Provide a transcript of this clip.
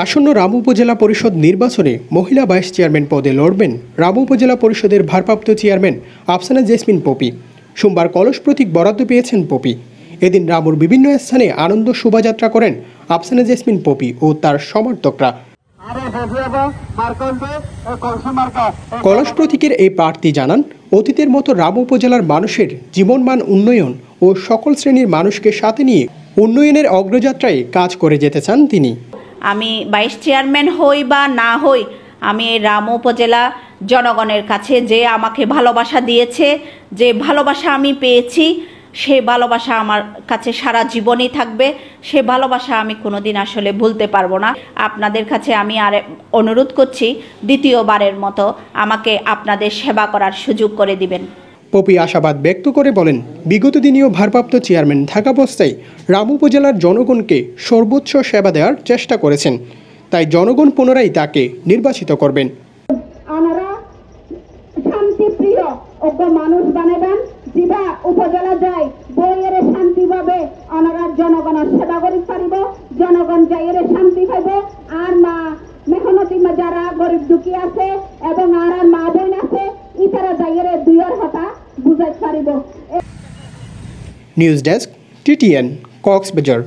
আসন্ন রামু উপজেলা পরিষদ নির্বাচনে মহিলা ভাইস চেয়ারম্যান পদে লড়বেন রামু উপজেলা পরিষদের ভারপ্রাপ্ত চেয়ারম্যান আফসানা জেসমিন পপি। সোমবার কলস প্রতীক বরাদ্দ পেয়েছেন পপি। এদিন রামুর বিভিন্ন স্থানে আনন্দ শোভাযাত্রা করেন আফসানা জেসমিন পপি ও তার সমর্থকরা। কলস প্রতীকের এই প্রার্থী জানান, অতীতের মতো রামু উপজেলার মানুষের জীবনমান উন্নয়ন ও সকল শ্রেণীর মানুষকে সাথে নিয়ে উন্নয়নের অগ্রযাত্রায় কাজ করে যেতে চান তিনি। আমি ভাইস চেয়ারম্যান হই বা না হই, আমি রামু উপজেলা জনগণের কাছে যে আমাকে ভালোবাসা দিয়েছে, যে ভালোবাসা আমি পেয়েছি, সেই ভালোবাসা আমার কাছে সারা জীবনই থাকবে। সে ভালোবাসা আমি কোনোদিন আসলে ভুলতে পারবো না। আপনাদের কাছে আমি আর অনুরোধ করছি, দ্বিতীয়বারের মতো আমাকে আপনাদের সেবা করার সুযোগ করে দিবেন। পপি আশাবাদ ব্যক্ত করে বলেন, বিগত দিনেও ভারপ্রাপ্ত চেয়ারম্যান থাকা অবস্থায় রামু উপজেলার জনগণকে সর্বোচ্চ সেবা দেওয়ার চেষ্টা করেছেন, তাই জনগণ পুনরায় তাকে নির্বাচিত করবেন। শান্তিপ্রিয় অজ্ঞ মানুষ বানাবেন, যিবা উপজেলা যায় বইয়ের শান্তি পাবে, ওনারা জনগণের সেবা করি পারিব, জনগণ যাইয়ের শান্তি পাইব। আর মা মেহনতি যারা গরিব দুঃখী আছে এবং আর মা বোন আছে, ইতারা যাইয়ের দুইয়ের কথা বুঝাই পারিব। News desk, TTN, Cox's Bazar.